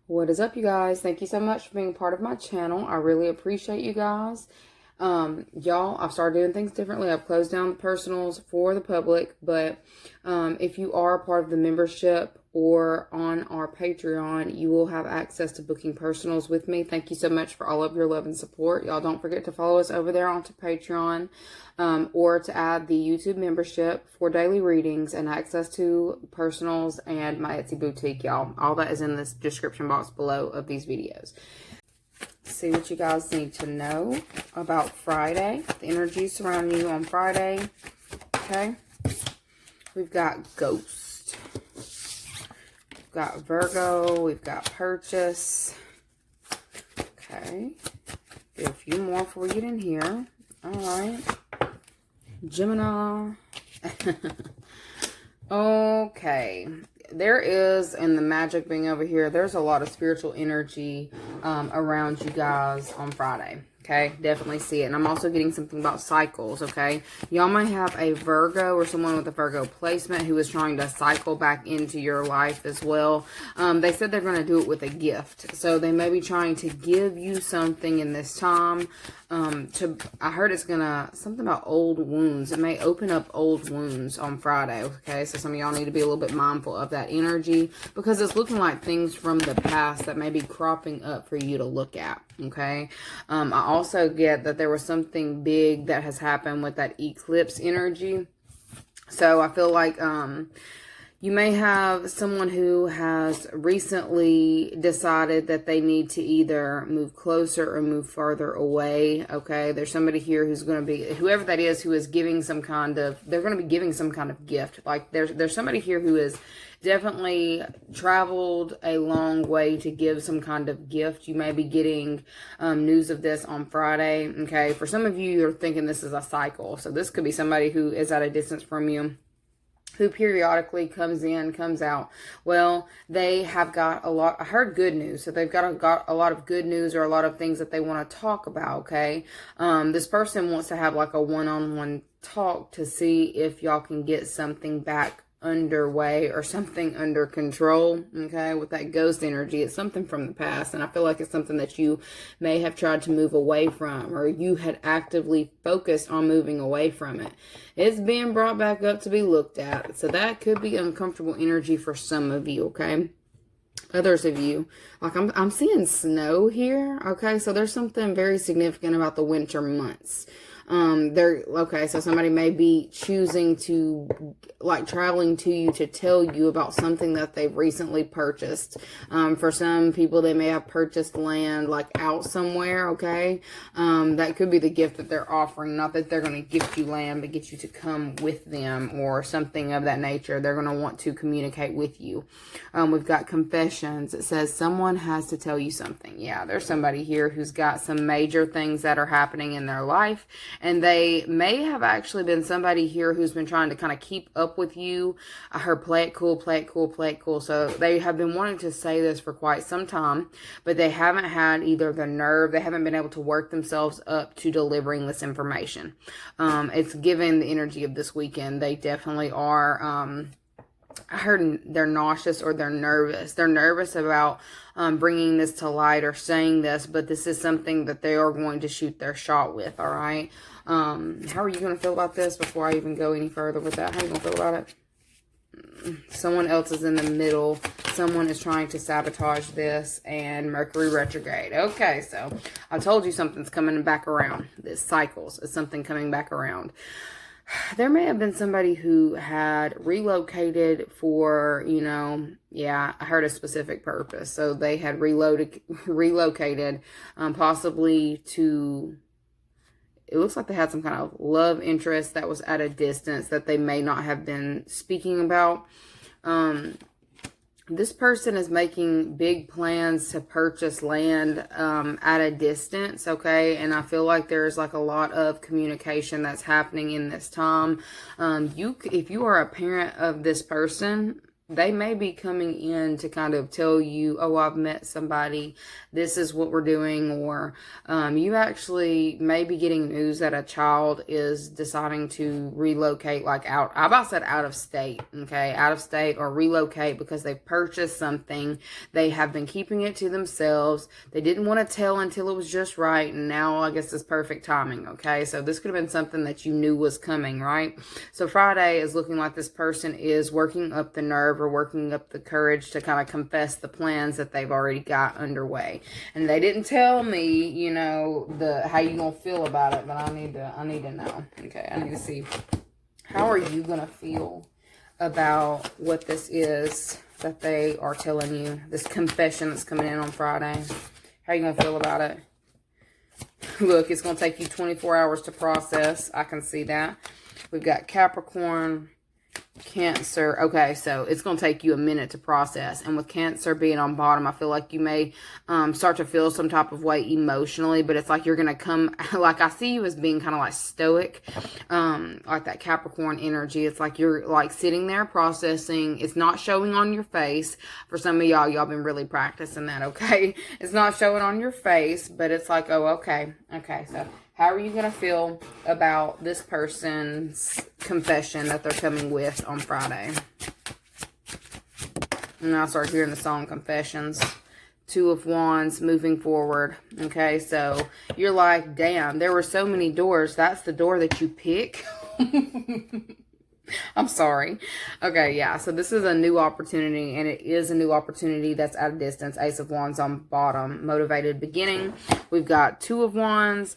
What is up, you guys? Thank you so much for being part of my channel. I really appreciate you guys. Y'all, I've started doing things differently. I've closed down the personals for the public, but if you are a part of the membership or on our Patreon, you will have access to booking personals with me. Thank you so much for all of your love and support. Y'all don't forget to follow us over there onto Patreon, or to add the YouTube membership for daily readings and access to personals and my Etsy boutique, y'all. All that is in this description box below of these videos. See what you guys need to know about Friday, the energy surrounding you on Friday. Okay, we've got Ghost, we've got Virgo, we've got Purchase. Okay, do a few more before we get in here. All right, Gemini. Okay, there is, and the magic being over here, there's a lot of spiritual energy around you guys on Friday. Okay, definitely see it. And I'm also getting something about cycles, okay? Y'all might have a Virgo or someone with a Virgo placement who is trying to cycle back into your life as well. They said they're going to do it with a gift. So they may be trying to give you something in this time. I heard it's going to, something about old wounds. It may open up old wounds on Friday, okay? So some of y'all need to be a little bit mindful of that energy because it's looking like things from the past that may be cropping up for you to look at, okay? I also get that there was something big that has happened with that eclipse energy. So I feel like you may have someone who has recently decided that they need to either move closer or move farther away, okay? There's somebody here who's going to be, whoever that is, who is giving some kind of, they're going to be giving some kind of gift. Like there's somebody here who is definitely traveled a long way to give some kind of gift. You may be getting news of this on Friday, okay? For some of you, you're thinking this is a cycle. So this could be somebody who is at a distance from you, who periodically comes in, comes out. Well, they have got a lot, I heard good news. So they've got a lot of good news or a lot of things that they want to talk about, okay? This person wants to have like a one-on-one talk to see if y'all can get something back underway or something under control, okay? With that ghost energy, it's something from the past, and I feel like it's something that you may have tried to move away from, or you had actively focused on moving away from it. It's being brought back up to be looked at, so that could be uncomfortable energy for some of you, okay? Others of you, like I'm seeing snow here, okay? So there's something very significant about the winter months. Okay, so somebody may be choosing to, like, traveling to you to tell you about something that they've recently purchased. For some people, they may have purchased land, like, out somewhere, okay? That could be the gift that they're offering. Not that they're going to gift you land, but get you to come with them or something of that nature. They're going to want to communicate with you. We've got Confessions. It says someone has to tell you something. Yeah, there's somebody here who's got some major things that are happening in their life. And they may have actually been somebody here who's been trying to kind of keep up with you. I heard play it cool, play it cool, play it cool. So they have been wanting to say this for quite some time, but they haven't had either the nerve, they haven't been able to work themselves up to delivering this information. It's given the energy of this weekend. They definitely are, I heard they're nauseous or they're nervous. They're nervous about bringing this to light or saying this, but this is something that they are going to shoot their shot with, all right? How are you going to feel about this before I even go any further with that? How are you going to feel about it? Someone else is in the middle. Someone is trying to sabotage this, and Mercury retrograde. Okay, so I told you something's coming back around. This cycles is something coming back around. There may have been somebody who had relocated for, you know, yeah, I heard a specific purpose. So they had relocated, possibly to, it looks like they had some kind of love interest that was at a distance that they may not have been speaking about. this person is making big plans to purchase land at a distance, okay? And I feel like there's like a lot of communication that's happening in this time. If you are a parent of this person, they may be coming in to kind of tell you, oh, I've met somebody, this is what we're doing, or you actually may be getting news that a child is deciding to relocate, like out, I about said out of state, okay, out of state, or relocate because they purchased something, they have been keeping it to themselves, they didn't want to tell until it was just right, and now I guess it's perfect timing, okay? So this could have been something that you knew was coming, right? So Friday is looking like this person is working up the nerve or working up the courage to kind of confess the plans that they've already got underway. And they didn't tell me, you know, how you gonna feel about it, but I need to know. Okay, I need to see, how are you gonna feel about what this is that they are telling you, this confession that's coming in on Friday? How are you gonna feel about it? Look, it's gonna take you 24 hours to process. I can see that. We've got Capricorn, Cancer. Okay, so it's going to take you a minute to process. And with Cancer being on bottom, I feel like you may start to feel some type of way emotionally, but it's like you're going to come, like I see you as being kind of like stoic, like that Capricorn energy. It's like you're like sitting there processing. It's not showing on your face. For some of y'all been really practicing that, okay? It's not showing on your face, but it's like, oh, okay. Okay, so how are you going to feel about this person's confession that they're coming with on Friday? And I start hearing the song Confessions. Two of Wands, moving forward. Okay, so you're like, damn, there were so many doors. That's the door that you pick. I'm sorry. Okay, yeah, so this is a new opportunity, and it is a new opportunity that's at a distance. Ace of Wands on bottom. Motivated beginning. We've got Two of Wands.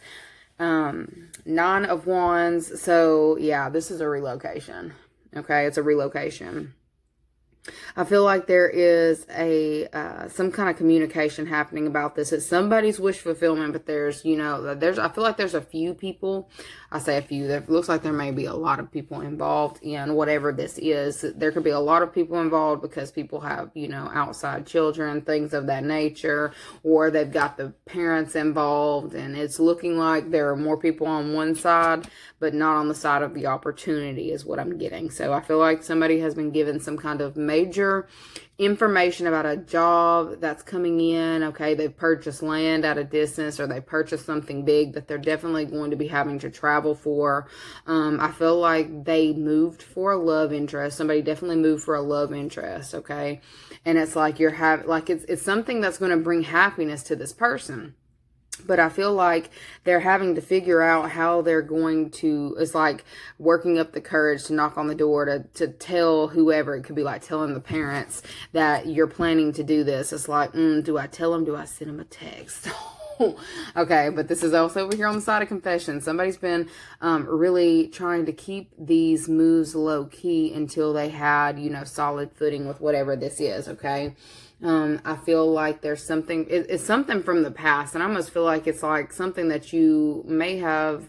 Nine of Wands. So yeah, this is a relocation. Okay, it's a relocation. I feel like there is some kind of communication happening about this. It's somebody's wish fulfillment, but there's, you know, I feel like there's a few people. I say a few. There looks like there may be a lot of people involved in whatever this is. There could be a lot of people involved because people have, you know, outside children, things of that nature, or they've got the parents involved, and it's looking like there are more people on one side, but not on the side of the opportunity is what I'm getting. So I feel like somebody has been given some kind of major information about a job that's coming in. Okay, they've purchased land at a distance, or they purchased something big that they're definitely going to be having to travel for. I feel like they moved for a love interest. Somebody definitely moved for a love interest. Okay, and it's like it's something that's going to bring happiness to this person. But I feel like they're having to figure out how they're going to, it's like working up the courage to knock on the door to tell whoever. It could be like telling the parents that you're planning to do this. It's like, do I tell them? Do I send them a text? Okay, but this is also over here on the side of confession. Somebody's been really trying to keep these moves low key until they had, you know, solid footing with whatever this is, okay? I feel like there's something, it's something from the past, and I almost feel like it's like something that you may have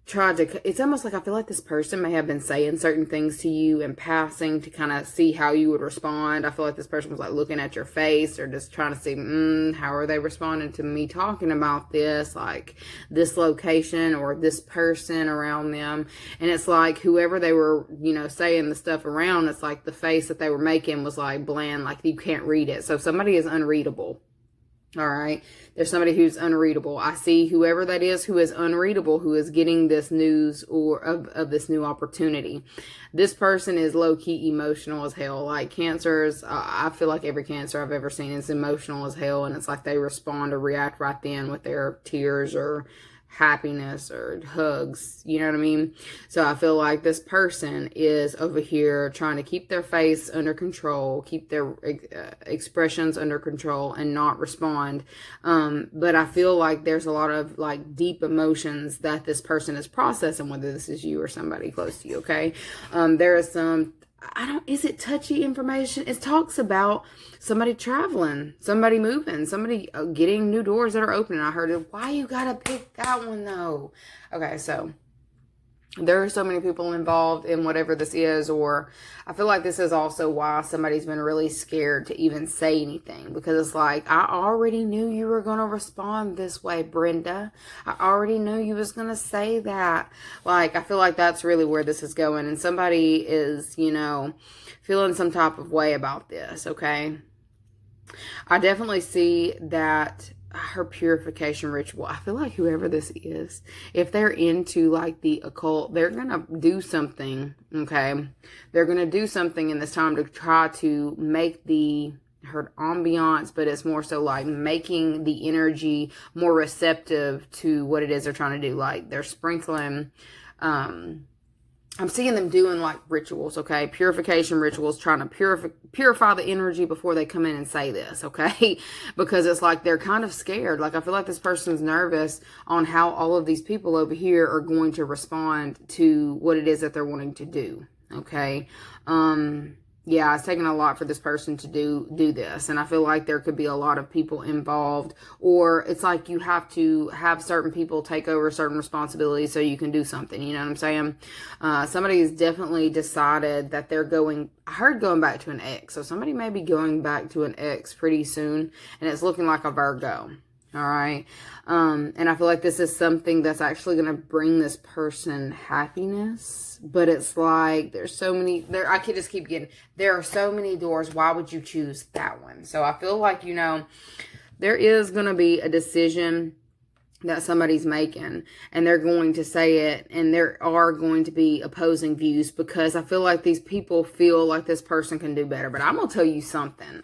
tried to, it's almost like I feel like this person may have been saying certain things to you in passing to kind of see how you would respond. I feel like this person was like looking at your face or just trying to see, how are they responding to me talking about this, like this location or this person around them. And it's like whoever they were, you know, saying the stuff around, it's like the face that they were making was like bland, like you can't read it. So somebody is unreadable. All right. There's somebody who's unreadable. I see whoever that is who is unreadable, who is getting this news or of this new opportunity. This person is low-key emotional as hell. Like Cancers, I feel like every Cancer I've ever seen is emotional as hell. And it's like they respond or react right then with their tears or happiness or hugs, you know what I mean? So I feel like this person is over here trying to keep their face under control, keep their expressions under control, and not respond. But I feel like there's a lot of like deep emotions that this person is processing, whether this is you or somebody close to you, okay? There is some, is it touchy information? It talks about somebody traveling, somebody moving, somebody getting new doors that are opening. I heard it. Why you gotta pick that one though? Okay, so There are so many people involved in whatever this is, or I feel like this is also why somebody's been really scared to even say anything, because it's like, I already knew you were going to respond this way, Brenda. I already knew you was going to say that. Like, I feel like that's really where this is going, and somebody is, you know, feeling some type of way about this, okay? I definitely see that her purification ritual. I feel like whoever this is, if they're into like the occult, they're gonna do something, okay? They're gonna do something in this time to try to make her ambiance, but it's more so like making the energy more receptive to what it is they're trying to do. Like they're sprinkling, I'm seeing them doing like rituals, okay? Purification rituals, trying to purify the energy before they come in and say this, okay? Because it's like they're kind of scared. Like I feel like this person's nervous on how all of these people over here are going to respond to what it is that they're wanting to do, okay? Yeah, it's taking a lot for this person to do this. And I feel like there could be a lot of people involved, or it's like you have to have certain people take over certain responsibilities so you can do something. You know what I'm saying? Somebody has definitely decided that they're going, I heard going back to an ex. So somebody may be going back to an ex pretty soon, and it's looking like a Virgo. All right. And I feel like this is something that's actually going to bring this person happiness, but it's like, there's so many there. I could just keep getting, there are so many doors. Why would you choose that one? So I feel like, you know, there is going to be a decision that somebody's making, and they're going to say it, and there are going to be opposing views, because I feel like these people feel like this person can do better. But I'm going to tell you something.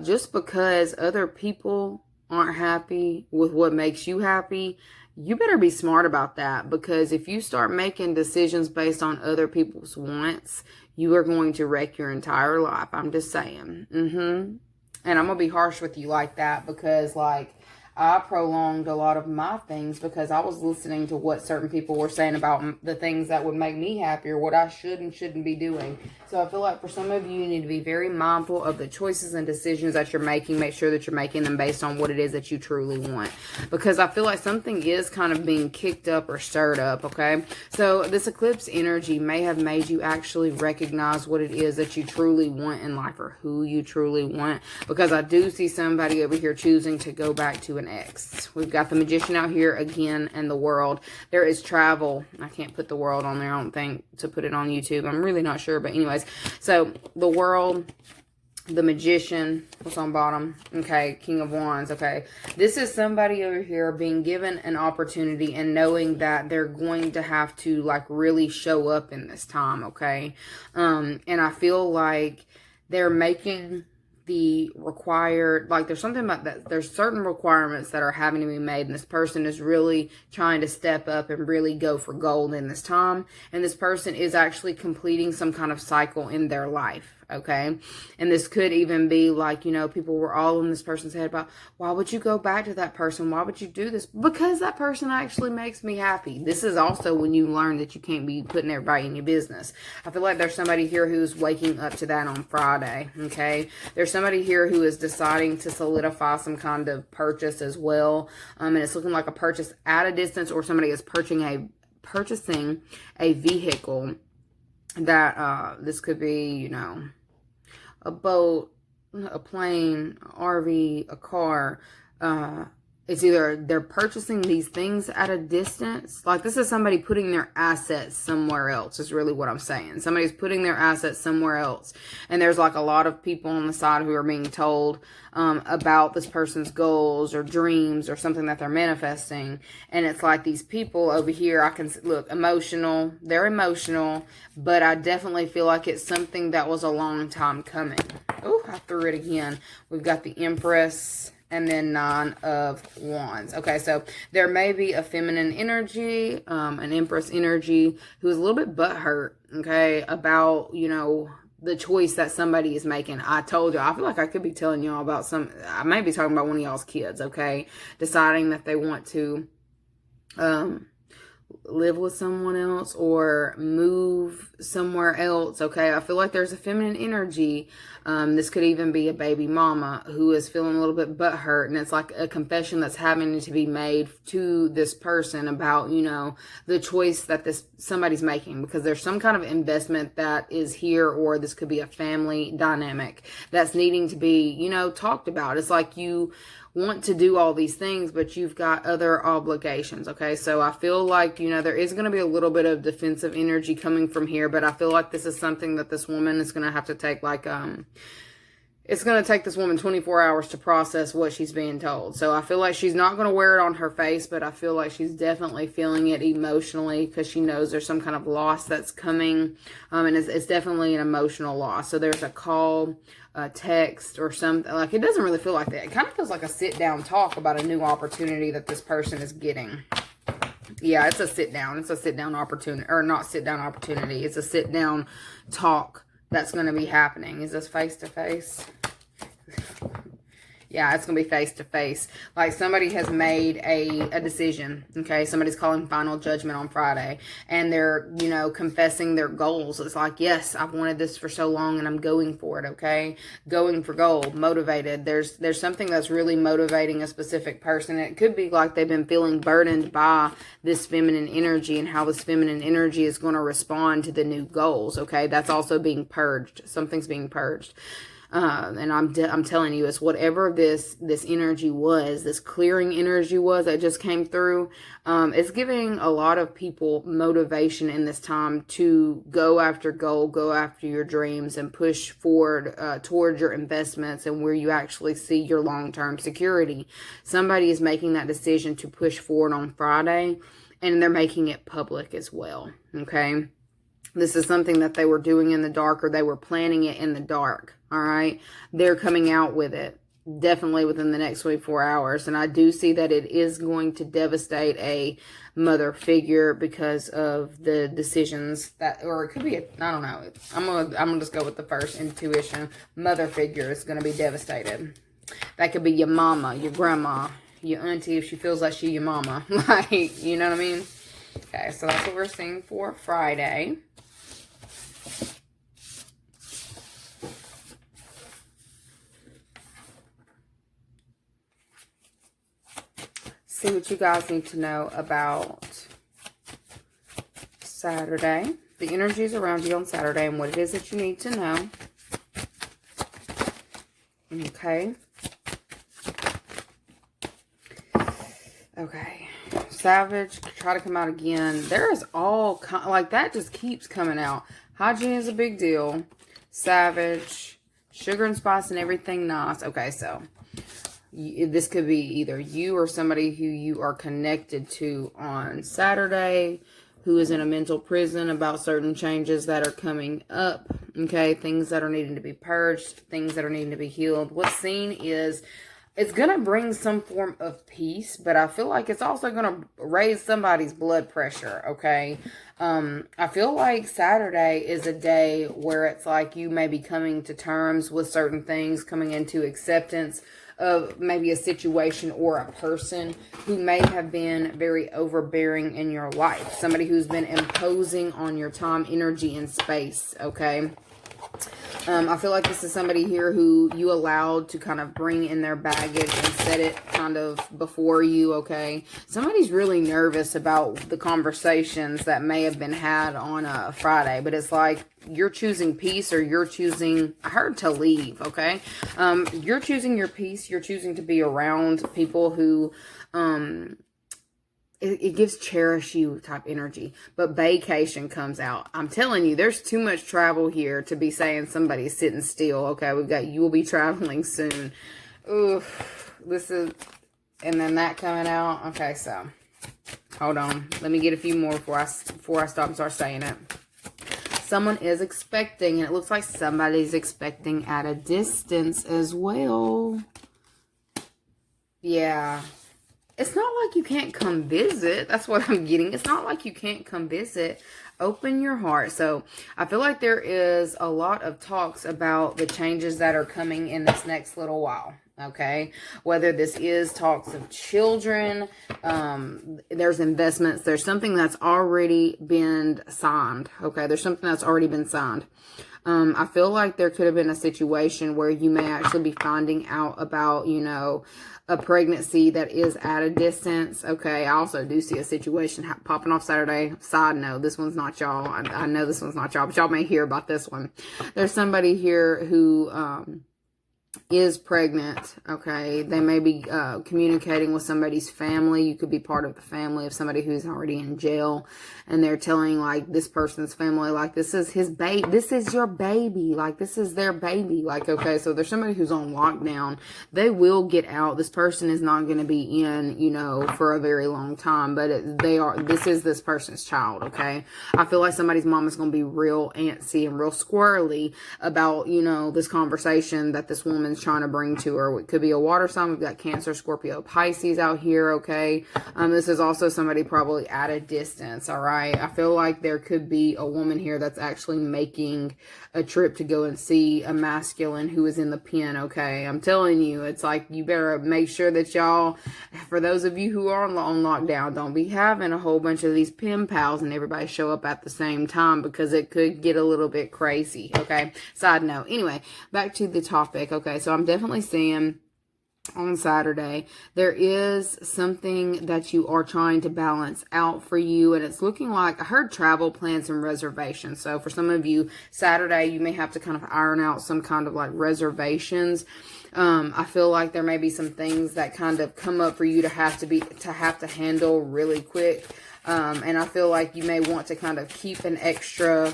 Just because other people aren't happy with what makes you happy, you better be smart about that, because if you start making decisions based on other people's wants, you are going to wreck your entire life. I'm just saying. And I'm going to be harsh with you like that, because like, I prolonged a lot of my things because I was listening to what certain people were saying about the things that would make me happier, what I should and shouldn't be doing. So I feel like for some of you, you need to be very mindful of the choices and decisions that you're making. Make sure that you're making them based on what it is that you truly want. Because I feel like something is kind of being kicked up or stirred up, okay? So this eclipse energy may have made you actually recognize what it is that you truly want in life, or who you truly want. Because I do see somebody over here choosing to go back to an ex. We've got the Magician out here again, and the World. There is travel. I can't put the World on there, I don't think, to put it on YouTube. I'm really not sure, but anyways. So, the World, the Magician, what's on bottom? Okay, King of Wands, okay. This is somebody over here being given an opportunity and knowing that they're going to have to, like, really show up in this time, okay? And I feel like they're making the required, like there's something about that, there's certain requirements that are having to be made, and this person is really trying to step up and really go for gold in this time, and this person is actually completing some kind of cycle in their life, okay? And this could even be like, you know, people were all in this person's head about, why would you go back to that person? Why would you do this? Because that person actually makes me happy. This is also when you learn that you can't be putting everybody in your business. I feel like there's somebody here who's waking up to that on Friday, okay? There's somebody here who is deciding to solidify some kind of purchase as well. And it's looking like a purchase at a distance, or somebody is purchasing a vehicle that, this could be, you know, a boat, a plane, RV, a car. It's either they're purchasing these things at a distance. Like this is somebody putting their assets somewhere else is really what I'm saying. Somebody's putting their assets somewhere else. And there's like a lot of people on the side who are being told about this person's goals or dreams or something that they're manifesting. And it's like these people over here, I can look emotional. They're emotional, but I definitely feel like it's something that was a long time coming. Oh, I threw it again. We've got the Empress and then 9 of Wands. Okay, so there may be a feminine energy, an Empress energy, who is a little bit butthurt, okay, about, you know, the choice that somebody is making. I told you, I feel like I could be telling y'all about I may be talking about one of y'all's kids, okay, deciding that they want to, live with someone else or move somewhere else, okay? I feel like there's a feminine energy. This could even be a baby mama who is feeling a little bit butthurt, and it's like a confession that's having to be made to this person about, you know, the choice that somebody's making, because there's some kind of investment that is here, or this could be a family dynamic that's needing to be, you know, talked about. It's like you want to do all these things, but you've got other obligations, okay? So I feel like, you know, there is going to be a little bit of defensive energy coming from here, but I feel like this is something that this woman is going to have to take, like, it's going to take this woman 24 hours to process what she's being told. So I feel like she's not going to wear it on her face, but I feel like she's definitely feeling it emotionally, because she knows there's some kind of loss that's coming. And it's definitely an emotional loss. So there's a call, a text, or something. Like, it doesn't really feel like that. It kind of feels like a sit-down talk about a new opportunity that this person is getting. Yeah, it's a sit-down. It's a sit-down opportunity. Or not sit-down opportunity. It's a sit-down talk that's going to be happening. Is this face-to-face? Yeah, it's going to be face-to-face. Like, somebody has made a decision, okay? Somebody's calling final judgment on Friday, and they're, you know, confessing their goals. It's like, yes, I've wanted this for so long, and I'm going for it, okay? Going for gold, motivated. There's something that's really motivating a specific person. It could be like they've been feeling burdened by this feminine energy, and how this feminine energy is going to respond to the new goals, okay? That's also being purged. Something's being purged. And I'm telling you, it's whatever this energy was, this clearing energy was that just came through. It's giving a lot of people motivation in this time to go after goal, go after your dreams, and push forward towards your investments and where you actually see your long-term security. Somebody is making that decision to push forward on Friday, and they're making it public as well. Okay. This is something that they were doing in the dark, or they were planning it in the dark. All right. They're coming out with it definitely within the next 24 hours. And I do see that it is going to devastate a mother figure because of the decisions that, or it could be, I don't know. I'm gonna just go with the first intuition. Mother figure is going to be devastated. That could be your mama, your grandma, your auntie, if she feels like she your mama. Like, you know what I mean? Okay. So that's what we're seeing for Friday. See what you guys need to know about Saturday. The energies around you on Saturday and what it is that you need to know. Okay. Okay. Savage, try to come out again. There is all like that just keeps coming out. Hygiene is a big deal. Savage, sugar and spice and everything nice. Okay, so this could be either you or somebody who you are connected to on Saturday, who is in a mental prison about certain changes that are coming up. Okay, things that are needing to be purged, things that are needing to be healed. What's seen is it's going to bring some form of peace, but I feel like it's also going to raise somebody's blood pressure, okay? I feel like Saturday is a day where it's like you may be coming to terms with certain things, coming into acceptance of maybe a situation or a person who may have been very overbearing in your life. Somebody who's been imposing on your time, energy, and space, okay? I feel like this is somebody here who you allowed to kind of bring in their baggage and set it kind of before you, okay? Somebody's really nervous about the conversations that may have been had on a Friday, but it's like you're choosing peace or you're choosing, I heard to leave, okay? You're choosing your peace. You're choosing to be around people who, it gives cherish you type energy, but vacation comes out. I'm telling you, there's too much travel here to be saying somebody's sitting still. Okay, we've got you will be traveling soon. Oof, this is, and then that coming out. Okay, so hold on. Let me get a few more before I stop and start saying it. Someone is expecting, and it looks like somebody's expecting at a distance as well. Yeah. It's not like you can't come visit. That's what I'm getting. It's not like you can't come visit. Open your heart. So I feel like there is a lot of talks about the changes that are coming in this next little while. Okay, whether this is talks of children, there's investments, there's something that's already been signed. Okay, there's something that's already been signed. I feel like there could have been a situation where you may actually be finding out about, you know, a pregnancy that is at a distance. Okay, I also do see a situation popping off Saturday. Side note, this one's not y'all. I know this one's not y'all, but y'all may hear about this one. There's somebody here who is pregnant. Okay, they may be communicating with somebody's family. You could be part of the family of somebody who's already in jail, and they're telling like this person's family, like, this is his baby, this is your baby, like this is their baby. Like, okay, so there's somebody who's on lockdown. They will get out. This person is not going to be in, you know, for a very long time, but this is this person's child. Okay, I feel like somebody's mom is going to be real antsy and real squirrely about, you know, this conversation that this woman's trying to bring to her. It could be a water sign. We've got Cancer, Scorpio, Pisces out here. Okay, this is also somebody probably at a distance. All right, I feel like there could be a woman here that's actually making a trip to go and see a masculine who is in the pen. Okay, I'm telling you, it's like you better make sure that y'all, for those of you who are on lockdown, don't be having a whole bunch of these pen pals and everybody show up at the same time, because it could get a little bit crazy. Okay, side note. Anyway, back to the topic. Okay, so I'm definitely seeing on Saturday, there is something that you are trying to balance out for you, and it's looking like, I heard travel plans and reservations. So for some of you, Saturday, you may have to kind of iron out some kind of like reservations. I feel like there may be some things that kind of come up for you to have to handle really quick. And I feel like you may want to kind of keep an extra,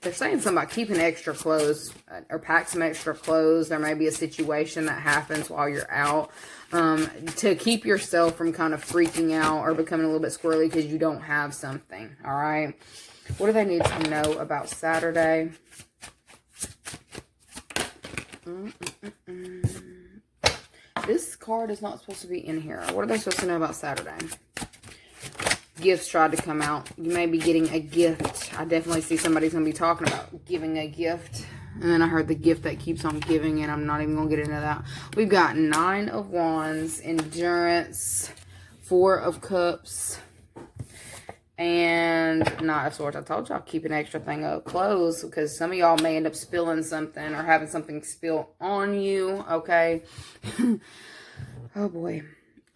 they're saying something about keeping extra clothes or pack some extra clothes. There may be a situation that happens while you're out to keep yourself from kind of freaking out or becoming a little bit squirrely because you don't have something. All right. What do they need to know about Saturday? This card is not supposed to be in here. What are they supposed to know about Saturday? Gifts tried to come out. You may be getting a gift. I definitely see somebody's going to be talking about giving a gift. And then I heard the gift that keeps on giving, and I'm not even going to get into that. We've got 9 of Wands, Endurance, 4 of Cups, and Knight of Swords. I told y'all keep an extra thing up close, because some of y'all may end up spilling something or having something spill on you. Okay. Oh boy.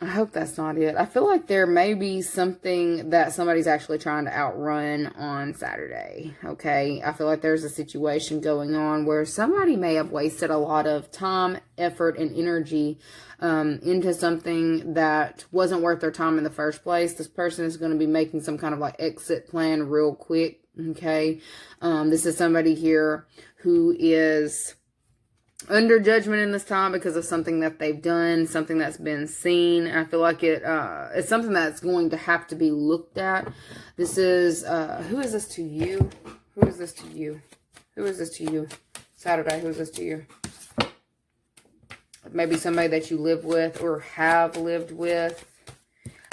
I hope that's not it. I feel like there may be something that somebody's actually trying to outrun on Saturday. Okay. I feel like there's a situation going on where somebody may have wasted a lot of time, effort, and energy into something that wasn't worth their time in the first place. This person is going to be making some kind of like exit plan real quick. Okay. This is somebody here who is under judgment in this time because of something that they've done, something that's been seen. I feel like it's something that's going to have to be looked at. This is, who is this to you? Who is this to you? Who is this to you? Saturday, who is this to you? Maybe somebody that you live with or have lived with.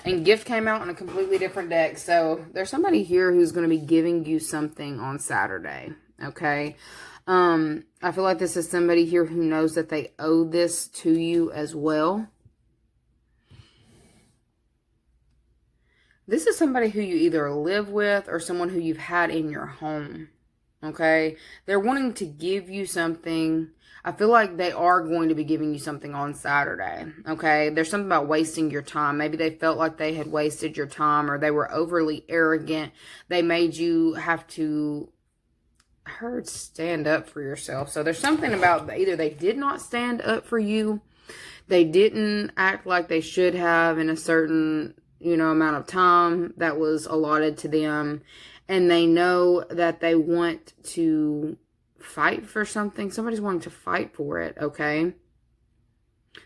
And gift came out in a completely different deck. So there's somebody here who's going to be giving you something on Saturday. Okay. I feel like this is somebody here who knows that they owe this to you as well. This is somebody who you either live with or someone who you've had in your home. Okay. They're wanting to give you something. I feel like they are going to be giving you something on Saturday. Okay. There's something about wasting your time. Maybe they felt like they had wasted your time, or they were overly arrogant. They made you have to, I heard, stand up for yourself. So there's something about either they did not stand up for you, they didn't act like they should have in a certain, amount of time that was allotted to them, and they know that they want to fight for something. Somebody's wanting to fight for it. Okay.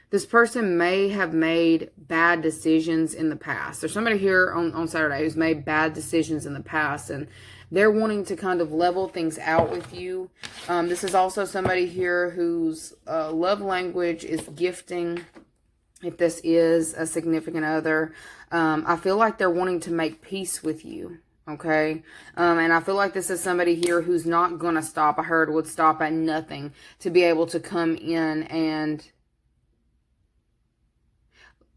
This person may have made bad decisions in the past. There's somebody here on Saturday who's made bad decisions in the past, and they're wanting to kind of level things out with you. This is also somebody here whose love language is gifting. If this is a significant other, I feel like they're wanting to make peace with you. Okay. And I feel like this is somebody here who's not going to stop. I heard would stop at nothing to be able to come in and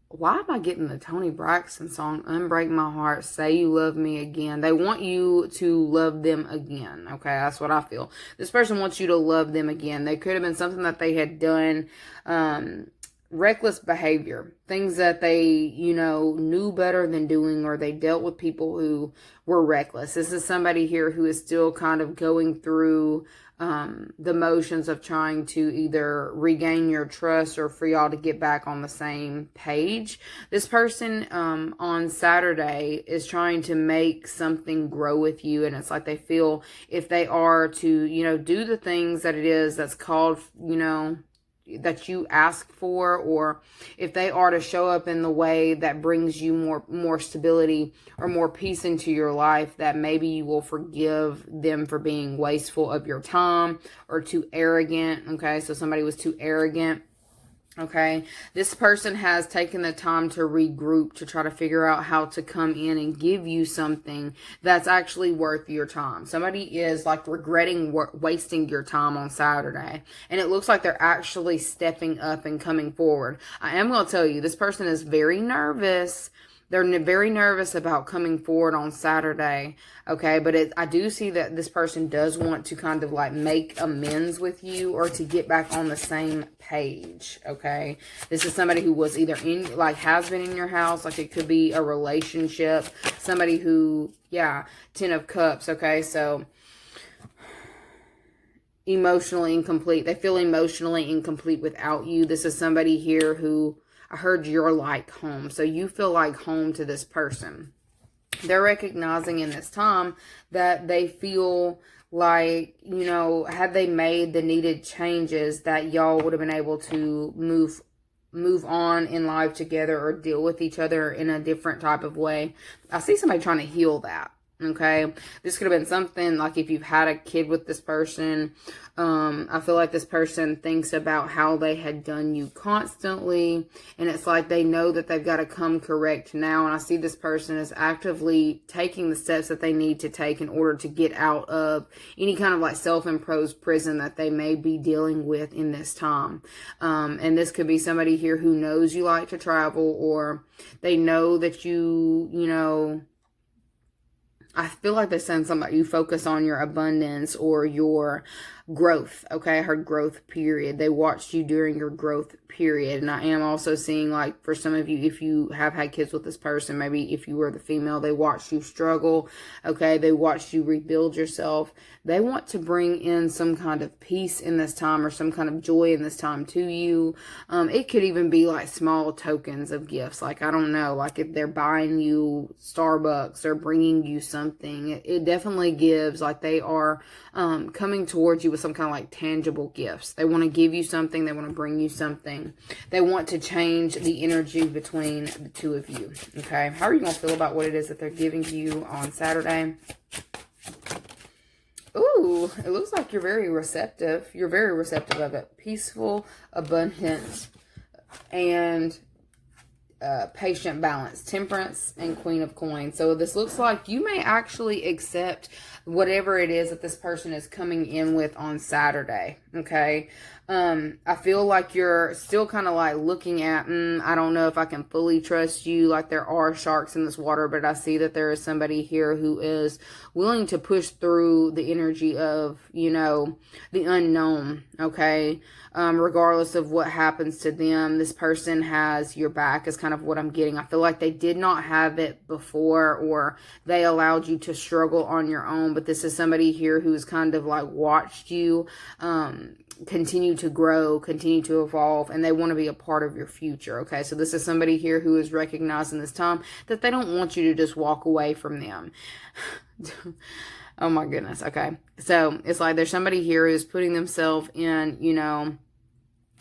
why am I getting the Toni Braxton song, Unbreak My Heart, Say You Love Me Again? They want you to love them again, okay? That's what I feel. This person wants you to love them again. They could have been something that they had done, reckless behavior, things that they, you know, knew better than doing, or they dealt with people who were reckless. This is somebody here who is still kind of going through the motions of trying to either regain your trust or for y'all to get back on the same page. This person on Saturday is trying to make something grow with you, and it's like they feel if they are to, you know, do the things that it is that's called, you know, that you ask for, or if they are to show up in the way that brings you more stability or more peace into your life, that maybe you will forgive them for being wasteful of your time or too arrogant. Okay, so somebody was too arrogant. Okay, this person has taken the time to regroup, to try to figure out how to come in and give you something that's actually worth your time. Somebody is like regretting wasting your time on Saturday, and it looks like they're actually stepping up and coming forward. I am going to tell you, this person is very nervous. They're very nervous about coming forward on Saturday, okay? But I do see that this person does want to kind of like make amends with you or to get back on the same page, okay? This is somebody who was either in, like, has been in your house, like it could be a relationship, somebody who, yeah, 10 of Cups, okay? So emotionally incomplete. They feel emotionally incomplete without you. This is somebody here who, I heard you're like home. So you feel like home to this person. They're recognizing in this time that they feel like, you know, had they made the needed changes, that y'all would have been able to move on in life together or deal with each other in a different type of way. I see somebody trying to heal that. Okay, this could have been something like if you've had a kid with this person. I feel like this person thinks about how they had done you constantly, and it's like they know that they've got to come correct now. And I see this person is actively taking the steps that they need to take in order to get out of any kind of like self-imposed prison that they may be dealing with in this time. And this could be somebody here who knows you like to travel, or they know that you know, I feel like they're saying something about you focus on your abundance or your growth. Okay, I heard growth period. They watched you during your growth period. And I am also seeing, like, for some of you, if you have had kids with this person, maybe if you were the female, they watched you struggle. Okay, they watched you rebuild yourself. They want to bring in some kind of peace in this time or some kind of joy in this time to you. It could even be like small tokens of gifts. Like, I don't know, like if they're buying you Starbucks or bringing you something, it definitely gives, like they are coming towards you with some kind of like tangible gifts. They want to give you something. They want to bring you something. They want to change the energy between the two of you. Okay, how are you going to feel about what it is that they're giving you on Saturday? Ooh, it looks like you're very receptive. You're very receptive of it. Peaceful, abundant, and patient balance. Temperance and Queen of Coins. So this looks like you may actually accept whatever it is that this person is coming in with on Saturday. Okay. I feel like you're still kind of like looking at, I don't know if I can fully trust you. Like, there are sharks in this water, but I see that there is somebody here who is willing to push through the energy of, you know, the unknown. Okay. Regardless of what happens to them, this person has your back is kind of what I'm getting. I feel like they did not have it before, or they allowed you to struggle on your own, but this is somebody here who's kind of like watched you, continue to grow, continue to evolve, and they want to be a part of your future. Okay, so this is somebody here who is recognizing this time that they don't want you to just walk away from them. Oh my goodness. Okay, so it's like there's somebody here who's putting themselves in, you know,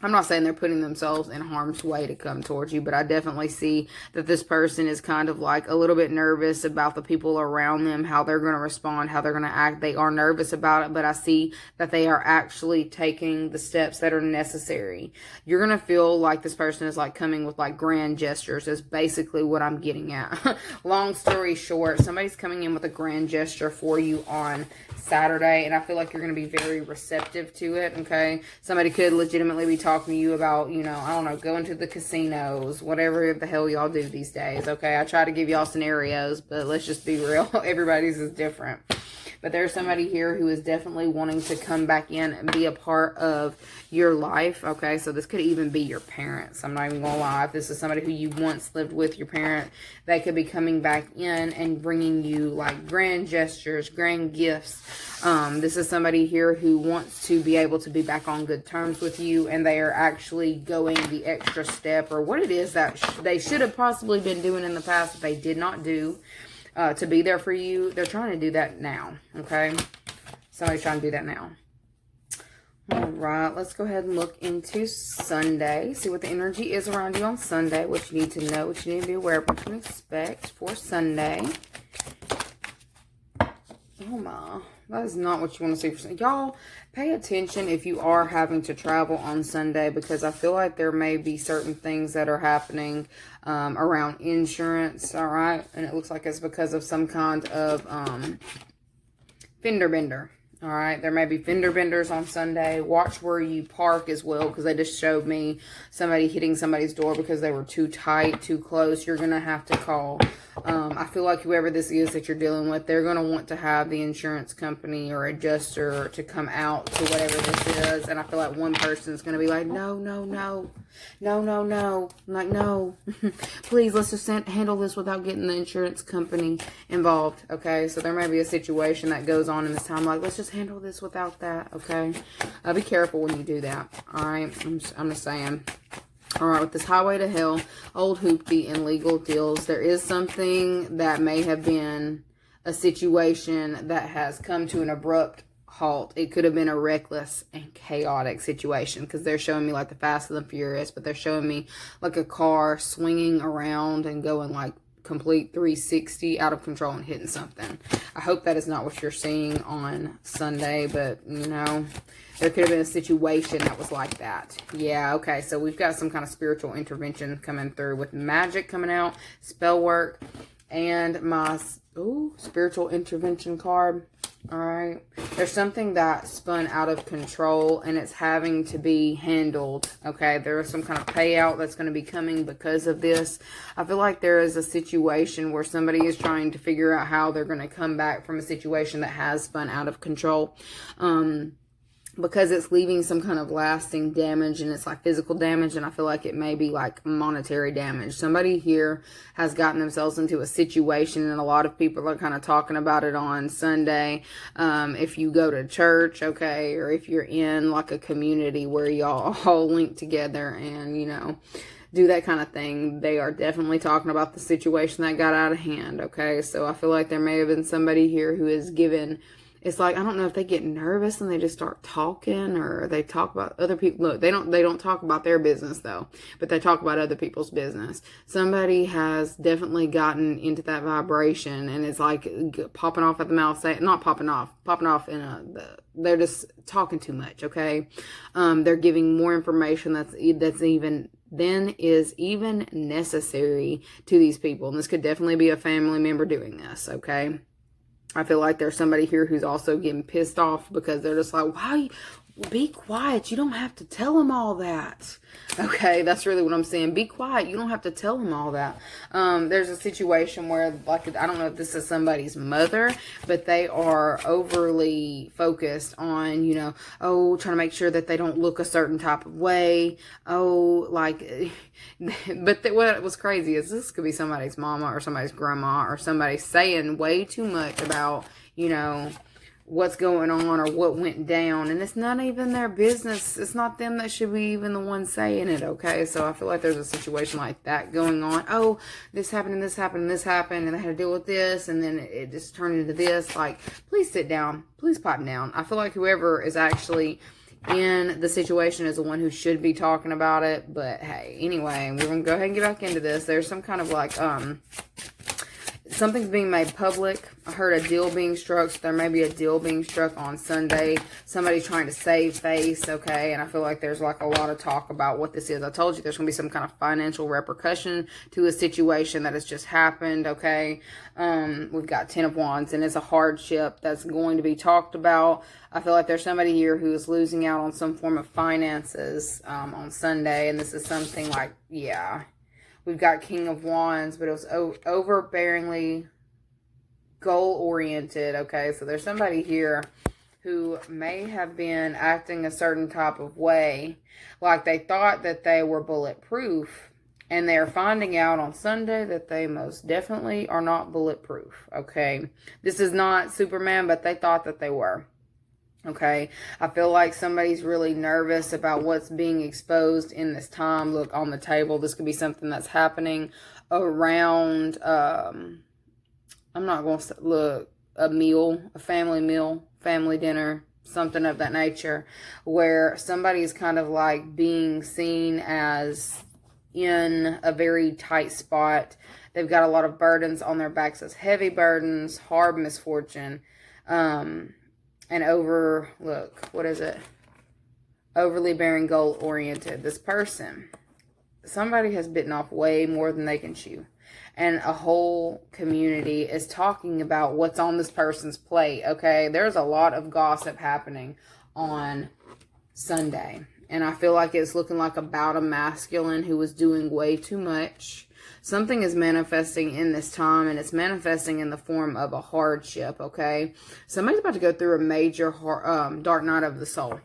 I'm not saying they're putting themselves in harm's way to come towards you, but I definitely see that this person is kind of like a little bit nervous about the people around them, how they're going to respond, how they're going to act. They are nervous about it, but I see that they are actually taking the steps that are necessary. You're going to feel like this person is like coming with like grand gestures is basically what I'm getting at. Long story short, somebody's coming in with a grand gesture for you on Saturday, and I feel like you're going to be very receptive to it. Okay, somebody could legitimately be talking talking to you about, you know, I don't know, going to the casinos, whatever the hell y'all do these days, okay? I try to give y'all scenarios, but let's just be real. Everybody's is different. But there's somebody here who is definitely wanting to come back in and be a part of your life, okay? So this could even be your parents. I'm not even going to lie. If this is somebody who you once lived with, your parent, they could be coming back in and bringing you, like, grand gestures, grand gifts. This is somebody here who wants to be able to be back on good terms with you, and they are actually going the extra step, or what it is that they should have possibly been doing in the past that they did not do. To be there for you. They're trying to do that now, okay? Somebody's trying to do that now. All right, let's go ahead and look into Sunday. See what the energy is around you on Sunday, what you need to know, what you need to be aware of, what you can expect for Sunday. Oh my, that is not what you want to see for Sunday. Y'all, pay attention if you are having to travel on Sunday, because I feel like there may be certain things that are happening around insurance, all right? And it looks like it's because of some kind of fender bender, all right? There may be fender benders on Sunday. Watch where you park as well, because they just showed me somebody hitting somebody's door because they were too tight, too close. You're going to have to call. I feel like whoever this is that you're dealing with, they're going to want to have the insurance company or adjuster to come out to whatever this is. And I feel like one person is going to be like, no, no, no, no, no, no. I'm like, no, please, let's just handle this without getting the insurance company involved. Okay. So there may be a situation that goes on in this time. Like, let's just handle this without that. Okay. Be careful when you do that. All right. I'm just saying. All right, with this highway to hell, old hoopty, and legal deals, there is something that may have been a situation that has come to an abrupt halt. It could have been a reckless and chaotic situation, because they're showing me like the Fast and the Furious, but they're showing me like a car swinging around and going like complete 360 out of control and hitting something. I hope that is not what you're seeing on Sunday, but you know, there could have been a situation that was like that. Yeah, okay, so we've got some kind of spiritual intervention coming through with magic coming out, spell work, and my spiritual intervention card. All right, there's something that spun out of control and it's having to be handled. Okay, there is some kind of payout that's going to be coming because of this. I feel like there is a situation where somebody is trying to figure out how they're going to come back from a situation that has spun out of control. Because it's leaving some kind of lasting damage, and it's like physical damage, and I feel like it may be like monetary damage. Somebody here has gotten themselves into a situation, and a lot of people are kind of talking about it on Sunday. If you go to church, okay, or if you're in like a community where y'all all link together and, you know, do that kind of thing, they are definitely talking about the situation that got out of hand, okay? So I feel like there may have been somebody here who is given... It's like, I don't know if they get nervous and they just start talking, or they talk about other people. Look, they don't talk about their business though, but they talk about other people's business. Somebody has definitely gotten into that vibration, and it's like popping off at the mouth, not popping off they're just talking too much. Okay. They're giving more information that's even necessary to these people. And this could definitely be a family member doing this. Okay. I feel like there's somebody here who's also getting pissed off because they're just like, why? Be quiet. You don't have to tell them all that. Okay, that's really what I'm saying. Be quiet. You don't have to tell them all that. There's a situation where, like, I don't know if this is somebody's mother, but they are overly focused on, you know, trying to make sure that they don't look a certain type of way. But what was crazy is this could be somebody's mama or somebody's grandma or somebody saying way too much about, you know, what's going on or what went down, and it's not even their business. It's not them that should be even the one saying it. Okay, so I feel like there's a situation like that going on. This happened and this happened and this happened, and I had to deal with this, and then it just turned into this. Like, please sit down, please pipe down. I feel like whoever is actually in the situation is the one who should be talking about it. But hey, anyway, we're gonna go ahead and get back into this. There's some kind of like something's being made public. I heard a deal being struck, so there may be a deal being struck on Sunday. Somebody's trying to save face, okay? And I feel like there's like a lot of talk about what this is. I told you there's going to be some kind of financial repercussion to a situation that has just happened, okay? We've got 10 of Wands, and it's a hardship that's going to be talked about. I feel like there's somebody here who is losing out on some form of finances on Sunday, and this is something like, yeah. We've got King of Wands, but it was overbearingly goal-oriented, okay? So there's somebody here who may have been acting a certain type of way, like they thought that they were bulletproof, and they're finding out on Sunday that they most definitely are not bulletproof, okay? This is not Superman, but they thought that they were. Okay, I feel like somebody's really nervous about what's being exposed in this time. Look, on the table, this could be something that's happening around, I'm not going to look, a meal, a family meal, family dinner, something of that nature, where somebody's kind of like being seen as in a very tight spot. They've got a lot of burdens on their backs, as heavy burdens, hard misfortune, and overly bearing, goal oriented. This person, somebody has bitten off way more than they can chew, and a whole community is talking about what's on this person's plate, okay? There's a lot of gossip happening on Sunday, and I feel like it's looking like about a masculine who was doing way too much. Something is manifesting in this time, and it's manifesting in the form of a hardship, okay? Somebody's about to go through a major dark night of the soul.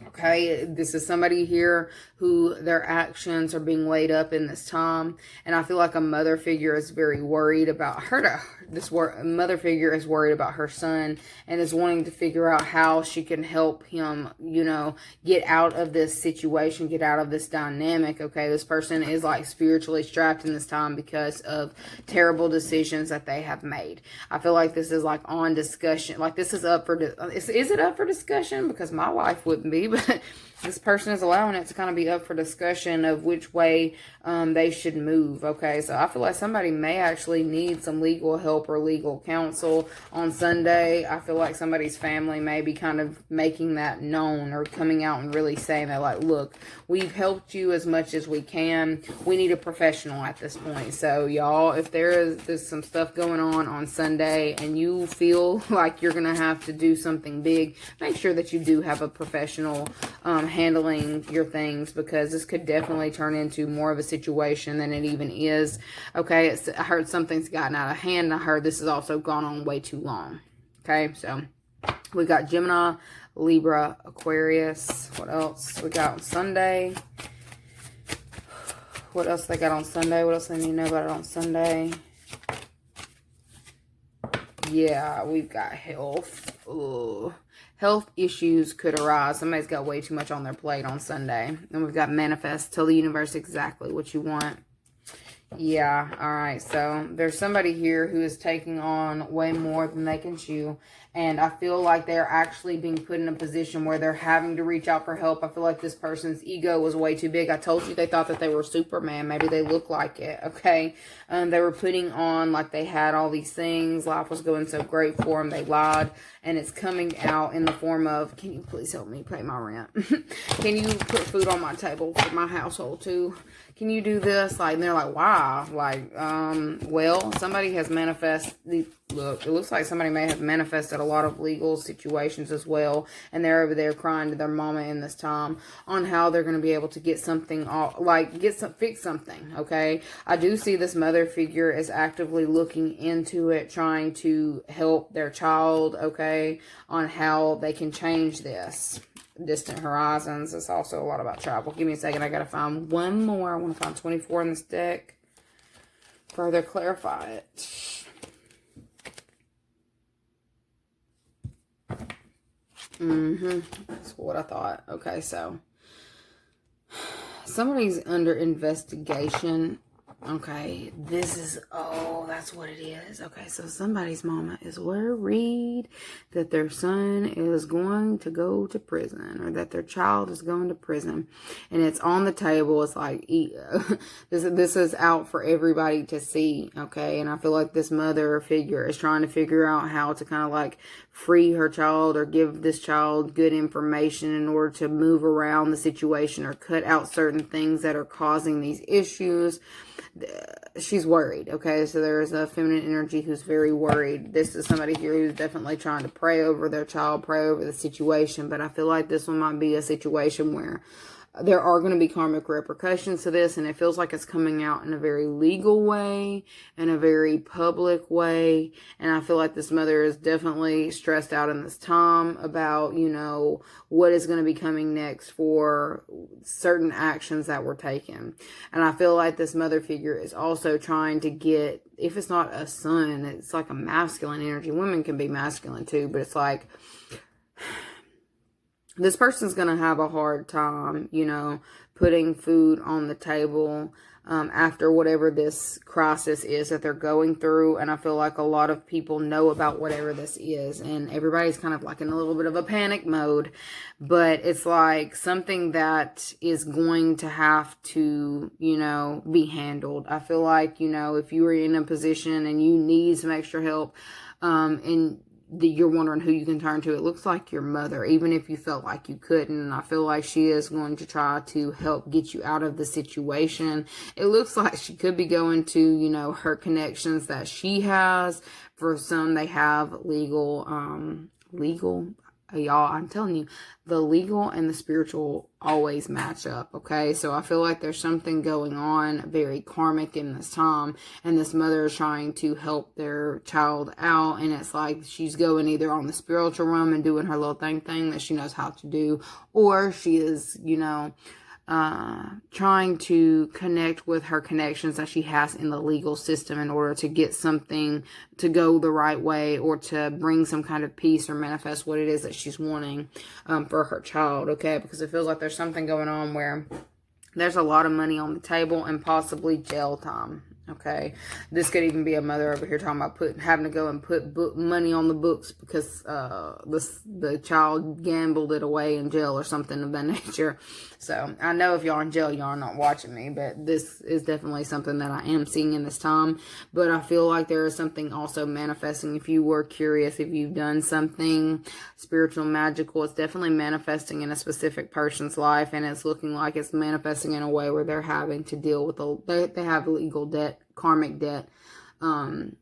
Okay, this is somebody here who their actions are being weighed up in this time. And I feel like a mother figure is very worried about her. Mother figure is worried about her son and is wanting to figure out how she can help him, you know, get out of this situation, get out of this dynamic. Okay, this person is like spiritually strapped in this time because of terrible decisions that they have made. I feel like this is like on discussion. Like this is up for, is it up for discussion? Because my life wouldn't be, but this person is allowing it to kind of be up for discussion of which way they should move. Okay, so I feel like somebody may actually need some legal help or legal counsel on Sunday. I feel like somebody's family may be kind of making that known or coming out and really saying that, like, look, we've helped you as much as we can. We need a professional at this point. So y'all, if there's some stuff going on Sunday and you feel like you're going to have to do something big, make sure that you do have a professional handling your things, because this could definitely turn into more of a situation than it even is. Okay, I heard something's gotten out of hand. I heard this has also gone on way too long. Okay, so we got Gemini, Libra, Aquarius. What else we got on Sunday? What else they got on Sunday? What else they need to know about it on Sunday? Yeah, we've got health. Ugh. Health issues could arise. Somebody's got way too much on their plate on Sunday. And we've got manifest. Tell the universe exactly what you want. Yeah, all right. So there's somebody here who is taking on way more than they can chew. And I feel like they're actually being put in a position where they're having to reach out for help. I feel like this person's ego was way too big. I told you they thought that they were Superman. Maybe they look like it, okay? They were putting on like they had all these things. Life was going so great for them. They lied. And it's coming out in the form of, can you please help me pay my rent? Can you put food on my table for my household too? Can you do this? Like, and they're like, wow. Like, well, somebody has manifested. Look, it looks like somebody may have manifested a lot of legal situations as well. And they're over there crying to their mama in this time on how they're going to be able to get something, fix something, okay? I do see this mother figure is actively looking into it, trying to help their child, okay, on how they can change this. Distant horizons. It's also a lot about travel. Give me a second. I got to find one more. I want to find 24 in this deck. Further clarify it. That's what I thought. Okay, so somebody's under investigation Okay, this is, oh, that's what it is. Okay, so somebody's mama is worried that their son is going to go to prison, or that their child is going to prison, and it's on the table. It's like, this is out for everybody to see, okay? And I feel like this mother figure is trying to figure out how to kind of like free her child, or give this child good information in order to move around the situation, or cut out certain things that are causing these issues. She's worried, okay? So there's a feminine energy who's very worried. This is somebody here who's definitely trying to pray over their child, pray over the situation. But I feel like this one might be a situation where there are going to be karmic repercussions to this, and it feels like it's coming out in a very legal way, in a very public way. And I feel like this mother is definitely stressed out in this time about, you know, what is going to be coming next for certain actions that were taken. And I feel like this mother figure is also trying to get, if it's not a son, it's like a masculine energy. Women can be masculine too, but it's like, this person's going to have a hard time, you know, putting food on the table after whatever this crisis is that they're going through. And I feel like a lot of people know about whatever this is, and everybody's kind of like in a little bit of a panic mode. But it's like something that is going to have to, you know, be handled. I feel like, you know, if you were in a position and you need some extra help, and you're wondering who you can turn to, it looks like your mother, even if you felt like you couldn't. And I feel like she is going to try to help get you out of the situation. It looks like she could be going to, you know, her connections that she has. For some, they have legal, y'all, I'm telling you, the legal and the spiritual always match up, okay? So I feel like there's something going on very karmic in this time, and this mother is trying to help their child out, and it's like she's going either on the spiritual realm and doing her little thing that she knows how to do, or she is, you know, trying to connect with her connections that she has in the legal system in order to get something to go the right way, or to bring some kind of peace or manifest what it is that she's wanting for her child, okay? Because it feels like there's something going on where there's a lot of money on the table and possibly jail time. Okay, this could even be a mother over here talking about having to go and put money on the books because the child gambled it away in jail or something of that nature. So I know if y'all in jail, y'all are not watching me, but this is definitely something that I am seeing in this time. But I feel like there is something also manifesting. If you were curious, if you've done something spiritual, magical, it's definitely manifesting in a specific person's life, and it's looking like it's manifesting in a way where they're having to deal with they have legal debt, karmic debt,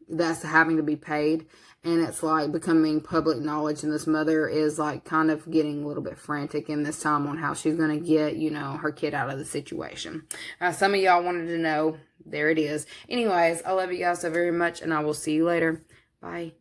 that's having to be paid, and it's like becoming public knowledge. And this mother is like kind of getting a little bit frantic in this time on how she's going to get, you know, her kid out of the situation. Some of y'all wanted to know. There it is. Anyways, I love you guys so very much, and I will see you later. Bye.